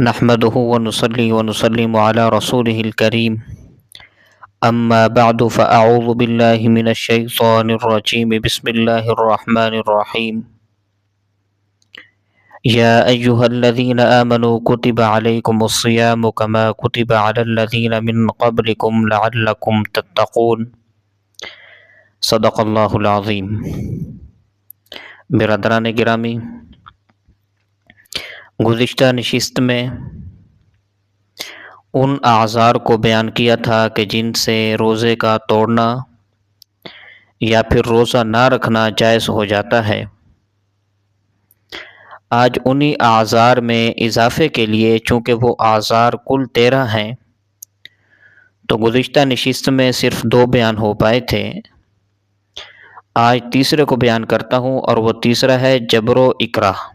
نحمده ونصلي ونسلم على رسوله الكريم أما بعد فأعوذ بالله من الشيطان الرجيم بسم الله الرحمن الرحيم يا أيها الذين آمنوا كتب عليكم الصيام كما كتب على الذين من قبلكم لعلكم تتقون صدق اللہ العظیم۔ برادران گرامی، گزشتہ نشست میں ان اعذار کو بیان کیا تھا کہ جن سے روزے کا توڑنا یا پھر روزہ نہ رکھنا جائز ہو جاتا ہے۔ آج انہی اعذار میں اضافے کے لیے، چونکہ وہ اعذار کل 13 ہیں، تو گزشتہ نشست میں صرف 2 بیان ہو پائے تھے۔ آج تیسرے کو بیان کرتا ہوں، اور وہ تیسرا ہے جبر و اکراہ،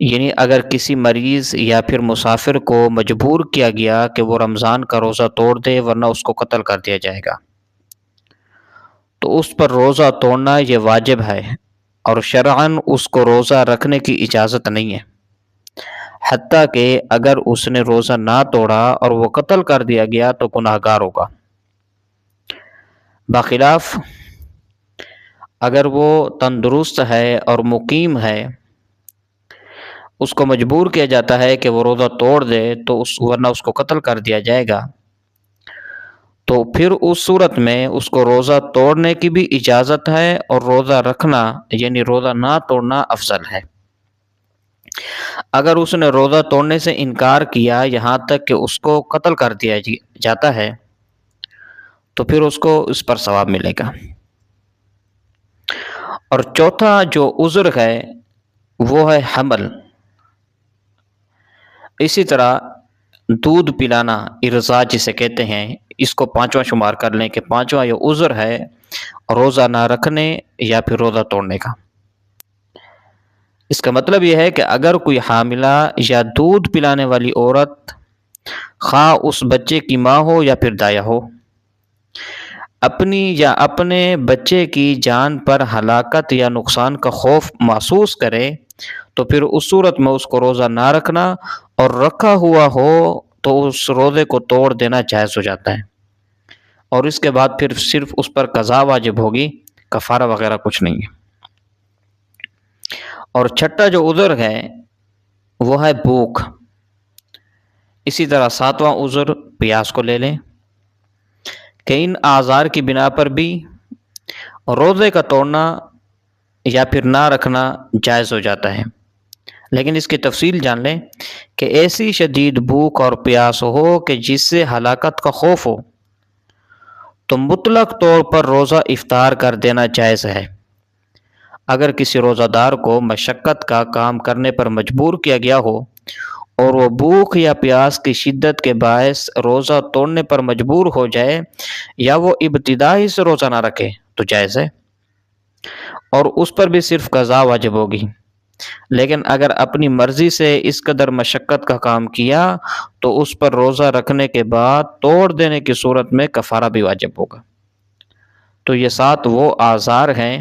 یعنی اگر کسی مریض یا پھر مسافر کو مجبور کیا گیا کہ وہ رمضان کا روزہ توڑ دے ورنہ اس کو قتل کر دیا جائے گا، تو اس پر روزہ توڑنا یہ واجب ہے، اور شرعاً اس کو روزہ رکھنے کی اجازت نہیں ہے، حتیٰ کہ اگر اس نے روزہ نہ توڑا اور وہ قتل کر دیا گیا تو گناہگار ہوگا۔ بخلاف اگر وہ تندرست ہے اور مقیم ہے، اس کو مجبور کیا جاتا ہے کہ وہ روزہ توڑ دے تو ورنہ اس کو قتل کر دیا جائے گا، تو پھر اس صورت میں اس کو روزہ توڑنے کی بھی اجازت ہے، اور روزہ رکھنا یعنی روزہ نہ توڑنا افضل ہے۔ اگر اس نے روزہ توڑنے سے انکار کیا یہاں تک کہ اس کو قتل کر دیا جاتا ہے تو پھر اس کو اس پر ثواب ملے گا۔ اور چوتھا جو عذر ہے وہ ہے حمل۔ اسی طرح دودھ پلانا، ارضاع جسے کہتے ہیں، اس کو 5واں شمار کر لیں کہ 5واں یہ عذر ہے روزہ نہ رکھنے یا پھر روزہ توڑنے کا۔ اس کا مطلب یہ ہے کہ اگر کوئی حاملہ یا دودھ پلانے والی عورت، خواہ اس بچے کی ماں ہو یا پھر دایا ہو، اپنی یا اپنے بچے کی جان پر ہلاکت یا نقصان کا خوف محسوس کرے تو پھر اس صورت میں اس کو روزہ نہ رکھنا، اور رکھا ہوا ہو تو اس روزے کو توڑ دینا جائز ہو جاتا ہے، اور اس کے بعد پھر صرف اس پر قضا واجب ہوگی، کفارہ وغیرہ کچھ نہیں ہے۔ اور چھٹا جو عذر ہے وہ ہے بھوک۔ اسی طرح 7واں عذر پیاس کو لے لیں کہ ان اعذار کی بنا پر بھی روزے کا توڑنا یا پھر نہ رکھنا جائز ہو جاتا ہے، لیکن اس کی تفصیل جان لیں کہ ایسی شدید بھوک اور پیاس ہو کہ جس سے ہلاکت کا خوف ہو تو مطلق طور پر روزہ افطار کر دینا جائز ہے۔ اگر کسی روزہ دار کو مشقت کا کام کرنے پر مجبور کیا گیا ہو اور وہ بھوک یا پیاس کی شدت کے باعث روزہ توڑنے پر مجبور ہو جائے، یا وہ ابتدائی سے روزہ نہ رکھے تو جائز ہے، اور اس پر بھی صرف قضا واجب ہوگی۔ لیکن اگر اپنی مرضی سے اس قدر مشقت کا کام کیا تو اس پر روزہ رکھنے کے بعد توڑ دینے کی صورت میں کفارہ بھی واجب ہوگا۔ تو یہ 7 وہ اعذار ہیں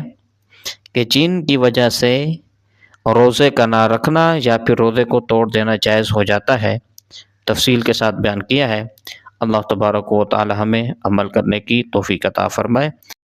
کہ جن کی وجہ سے روزے کا نہ رکھنا یا پھر روزے کو توڑ دینا جائز ہو جاتا ہے۔ تفصیل کے ساتھ بیان کیا ہے۔ اللہ تبارک و تعالی ہمیں عمل کرنے کی توفیق عطا فرمائے۔